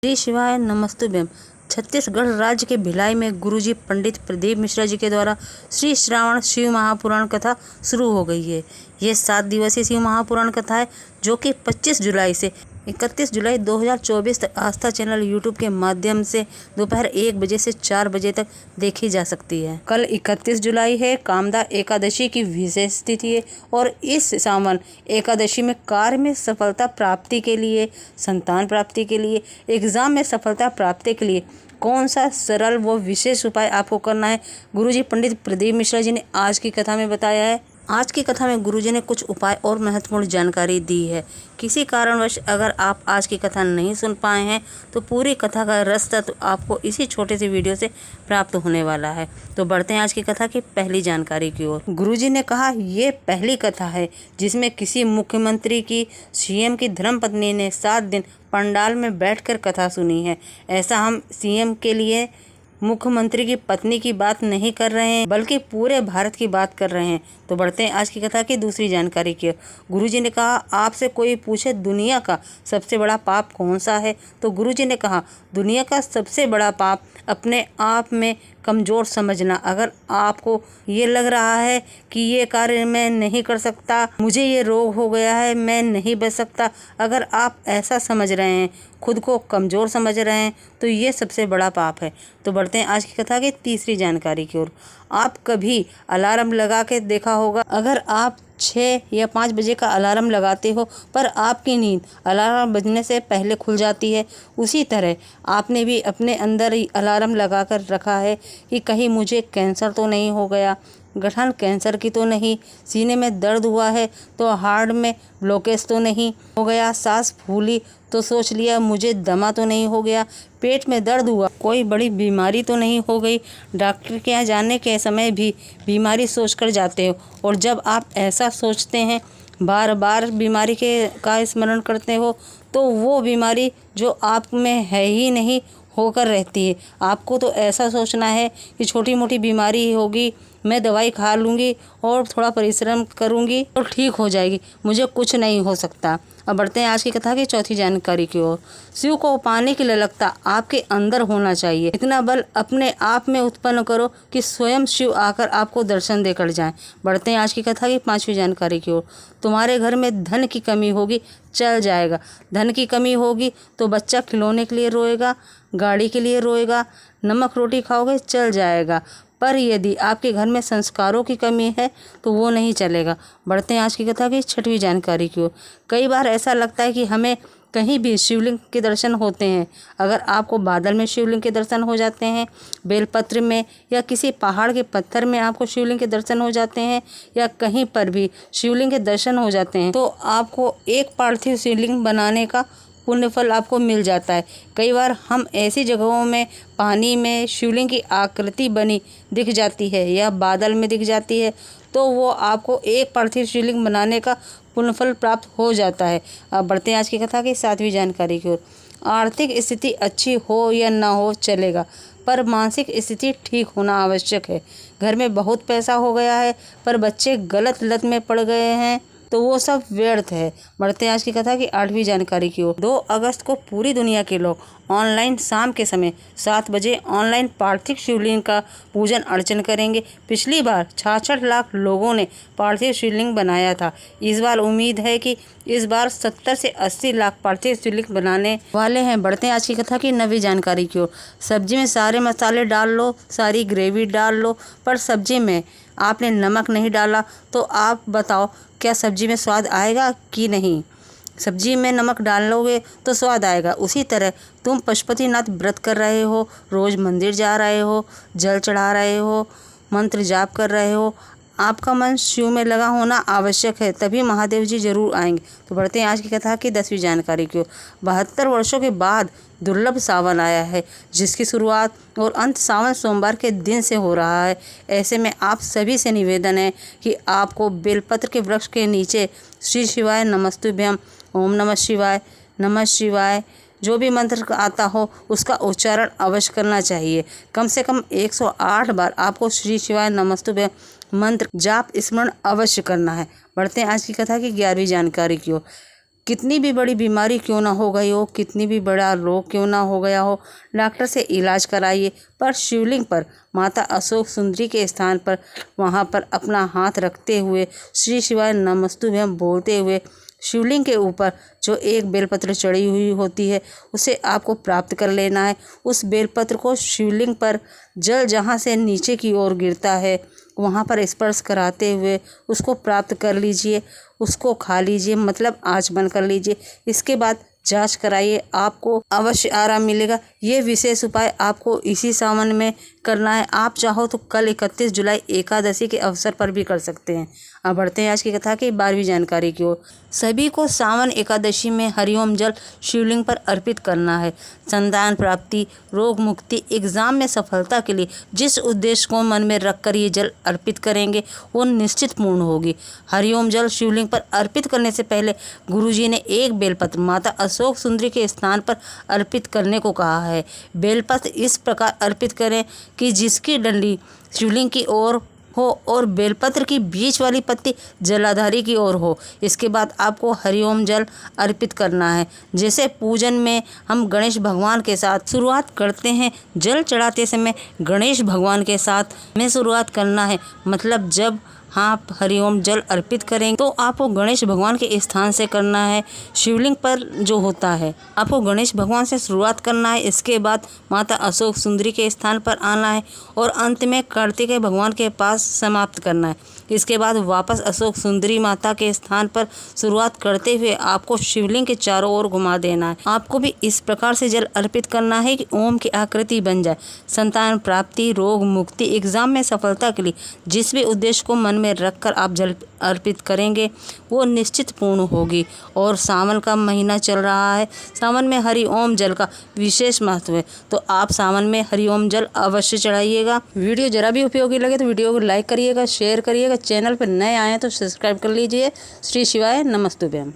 श्री शिवाय नमस्तुभ्यम। छत्तीसगढ़ राज्य के भिलाई में गुरुजी पंडित प्रदीप मिश्रा जी के द्वारा श्री श्रावण शिव महापुराण कथा शुरू हो गई है। ये 7 दिवसीय शिव महापुराण कथा है जो कि 25 जुलाई से 31 जुलाई 2024 तक आस्था चैनल यूट्यूब के माध्यम से दोपहर 1 बजे से 4 बजे तक देखी जा सकती है। कल 31 जुलाई है, कामदा एकादशी की विशेष तिथि है और इस सावन एकादशी में कार्य में सफलता प्राप्ति के लिए, संतान प्राप्ति के लिए, एग्जाम में सफलता प्राप्ति के लिए कौन सा सरल व विशेष उपाय आपको करना है, गुरुजी पंडित प्रदीप मिश्रा जी ने आज की कथा में बताया है। आज की कथा में गुरुजी ने कुछ उपाय और महत्वपूर्ण जानकारी दी है। किसी कारणवश अगर आप आज की कथा नहीं सुन पाए हैं तो पूरी कथा का रस तत्व आपको इसी छोटे से वीडियो से प्राप्त होने वाला है। तो बढ़ते हैं आज की कथा की पहली जानकारी की ओर। गुरुजी ने कहा, ये पहली कथा है जिसमें किसी मुख्यमंत्री की, सीएम की धर्मपत्नी ने 7 दिन पंडाल में बैठकर कथा सुनी है। ऐसा हम सीएम के लिए मुख्यमंत्री की पत्नी की बात नहीं कर रहे हैं बल्कि पूरे भारत की बात कर रहे हैं। तो बढ़ते हैं आज की कथा की दूसरी जानकारी की। गुरुजी ने कहा, आपसे कोई पूछे दुनिया का सबसे बड़ा पाप कौन सा है, तो गुरुजी ने कहा, दुनिया का सबसे बड़ा पाप अपने आप में कमज़ोर समझना। अगर आपको ये लग रहा है कि ये कार्य मैं नहीं कर सकता, मुझे ये रोग हो गया है, मैं नहीं बच सकता, अगर आप ऐसा समझ रहे हैं, खुद को कमज़ोर समझ रहे हैं, तो ये सबसे बड़ा पाप है। तो बढ़ते हैं आज की कथा की तीसरी जानकारी की ओर। आप कभी अलार्म लगा के देखा होगा, अगर आप 6 या 5 बजे का अलार्म लगाते हो पर आपकी नींद अलार्म बजने से पहले खुल जाती है, उसी तरह आपने भी अपने अंदर ही अलार्म लगा कर रखा है कि कहीं मुझे कैंसर तो नहीं हो गया, गठन कैंसर की तो नहीं, सीने में दर्द हुआ है तो हार्ट में ब्लॉकेज तो नहीं हो गया, सांस फूली तो सोच लिया मुझे दमा तो नहीं हो गया, पेट में दर्द हुआ कोई बड़ी बीमारी तो नहीं हो गई। डॉक्टर के यहाँ जाने के समय भी बीमारी सोच कर जाते हो और जब आप ऐसा सोचते हैं, बार बार बीमारी का स्मरण करते हो, तो वो बीमारी जो आप में है ही नहीं होकर रहती है। आपको तो ऐसा सोचना है कि छोटी मोटी बीमारी ही होगी, मैं दवाई खा लूँगी और थोड़ा परिश्रम करूँगी और ठीक हो जाएगी, मुझे कुछ नहीं हो सकता। अब बढ़ते हैं आज की कथा की चौथी जानकारी की ओर। शिव को पाने की ललकता आपके अंदर होना चाहिए। इतना बल अपने आप में उत्पन्न करो कि स्वयं शिव आकर आपको दर्शन देकर जाएं। बढ़ते हैं आज की कथा की 5वीं जानकारी की ओर। तुम्हारे घर में धन की कमी होगी, चल जाएगा। धन की कमी होगी तो बच्चा खिलौने के लिए रोएगा, गाड़ी के लिए रोएगा, नमक रोटी खाओगे, चल जाएगा। पर यदि आपके घर में संस्कारों की कमी है तो वो नहीं चलेगा। बढ़ते हैं आज की कथा की 6वीं जानकारी की ओर। कई बार ऐसा लगता है कि हमें कहीं भी शिवलिंग के दर्शन होते हैं। अगर आपको बादल में शिवलिंग के दर्शन हो जाते हैं, बेलपत्र में या किसी पहाड़ के पत्थर में आपको शिवलिंग के दर्शन हो जाते हैं या कहीं पर भी शिवलिंग के दर्शन हो जाते हैं, तो आपको एक पार्थिव शिवलिंग बनाने का पुण्य फल आपको मिल जाता है। कई बार हम ऐसी जगहों में पानी में शिवलिंग की आकृति बनी दिख जाती है या बादल में दिख जाती है, तो वो आपको एक पार्थिव शिवलिंग बनाने का पुण्यफल प्राप्त हो जाता है। अब बढ़ते हैं आज की कथा की 7वीं जानकारी की ओर। आर्थिक स्थिति अच्छी हो या ना हो चलेगा, पर मानसिक स्थिति ठीक होना आवश्यक है। घर में बहुत पैसा हो गया है पर बच्चे गलत लत में पड़ गए हैं तो वो सब व्यर्थ है। बढ़ते हैं आज की कथा की 8वीं जानकारी की ओर। 2 अगस्त को पूरी दुनिया के लोग ऑनलाइन शाम के समय 7 बजे ऑनलाइन पार्थिव शिवलिंग का पूजन अर्चन करेंगे। पिछली बार 66 लाख लोगों ने पार्थिव शिवलिंग बनाया था। इस बार उम्मीद है कि इस बार 70 से 80 लाख पार्थिव शिवलिंग बनाने वाले हैं। बढ़ते हैं आज की कथा की 9वीं जानकारी की ओर। सब्जी में सारे मसाले डाल लो, सारी ग्रेवी डाल लो, पर सब्जी में आपने नमक नहीं डाला, तो आप बताओ क्या सब्जी में स्वाद आएगा कि नहीं। सब्जी में नमक डालोगे तो स्वाद आएगा। उसी तरह तुम पशुपतिनाथ व्रत कर रहे हो, रोज़ मंदिर जा रहे हो, जल चढ़ा रहे हो, मंत्र जाप कर रहे हो, आपका मन शिव में लगा होना आवश्यक है, तभी महादेव जी जरूर आएंगे। तो बढ़ते हैं आज की कथा की 10वीं जानकारी की ओर। 72 वर्षों के बाद दुर्लभ सावन आया है, जिसकी शुरुआत और अंत सावन सोमवार के दिन से हो रहा है। ऐसे में आप सभी से निवेदन है कि आपको बेलपत्र के वृक्ष के नीचे श्री शिवाय नमस्तुभ्यम, ओम नमः शिवाय जो भी मंत्र आता हो उसका उच्चारण अवश्य करना चाहिए। कम से कम 108 बार आपको श्री शिवाय नमस्तुभ्यम मंत्र जाप स्मरण अवश्य करना है। बढ़ते हैं आज की कथा की 11वीं जानकारी की ओर। कितनी भी बड़ी बीमारी क्यों ना हो गई हो, कितनी भी बड़ा रोग क्यों ना हो गया हो, डॉक्टर से इलाज कराइए, पर शिवलिंग पर माता अशोक सुंदरी के स्थान पर वहाँ पर अपना हाथ रखते हुए श्री शिवाय नमस्तुभ्यम बोलते हुए शिवलिंग के ऊपर जो एक बेलपत्र चढ़ी हुई होती है उसे आपको प्राप्त कर लेना है। उस बेलपत्र को शिवलिंग पर जल जहाँ से नीचे की ओर गिरता है वहाँ पर स्पर्श कराते हुए उसको प्राप्त कर लीजिए, उसको खा लीजिए, मतलब आँच बंद कर लीजिए। इसके बाद जांच कराइए, आपको अवश्य आराम मिलेगा। ये विशेष उपाय आपको इसी सावन में करना है। आप चाहो तो कल 31 जुलाई एकादशी के अवसर पर भी कर सकते हैं। अब बढ़ते हैं आज की कथा की 12वीं जानकारी की ओर। सभी को सावन एकादशी में हरिओम जल शिवलिंग पर अर्पित करना है। संतान प्राप्ति, रोग मुक्ति, एग्जाम में सफलता के लिए जिस उद्देश्य को मन में रखकर ये जल अर्पित करेंगे वो निश्चित पूर्ण होगी। हरिओम जल शिवलिंग पर अर्पित करने से पहले गुरुजी ने एक बेलपत्र माता अशोक सुंदरी के स्थान पर अर्पित करने को कहा है। बेलपत्र इस प्रकार अर्पित करें कि जिसकी डंडी शिवलिंग की ओर हो और बेलपत्र की बीच वाली पत्ती जलाधारी की ओर हो। इसके बाद आपको हरिओम जल अर्पित करना है। जैसे पूजन में हम गणेश भगवान के साथ शुरुआत करते हैं, जल चढ़ाते समय गणेश भगवान के साथ में शुरुआत करना है। मतलब जब आप हरिओम जल अर्पित करेंगे तो आपको गणेश भगवान के स्थान से करना है। शिवलिंग पर जो होता है आपको गणेश भगवान से शुरुआत करना है। इसके बाद माता अशोक सुंदरी के स्थान पर आना है और अंत में कार्तिकेय भगवान के पास समाप्त करना है। इसके बाद वापस अशोक सुंदरी माता के स्थान पर शुरुआत करते हुए आपको शिवलिंग के चारों ओर घुमा देना है। आपको भी इस प्रकार से जल अर्पित करना है कि ओम की आकृति बन जाए। संतान प्राप्ति, रोग मुक्ति, एग्जाम में सफलता के लिए जिस भी उद्देश्य को मन में रखकर आप जल अर्पित करेंगे वो निश्चित पूर्ण होगी। और सावन का महीना चल रहा है, सावन में हरि ओम जल का विशेष महत्व है, तो आप सावन में हरि ओम जल अवश्य चढ़ाइएगा। वीडियो जरा भी उपयोगी लगे तो वीडियो को लाइक करिएगा, शेयर करिएगा। चैनल पर नए आए हैं तो सब्सक्राइब कर लीजिए। श्री शिवाय नमस्तुभ्यम।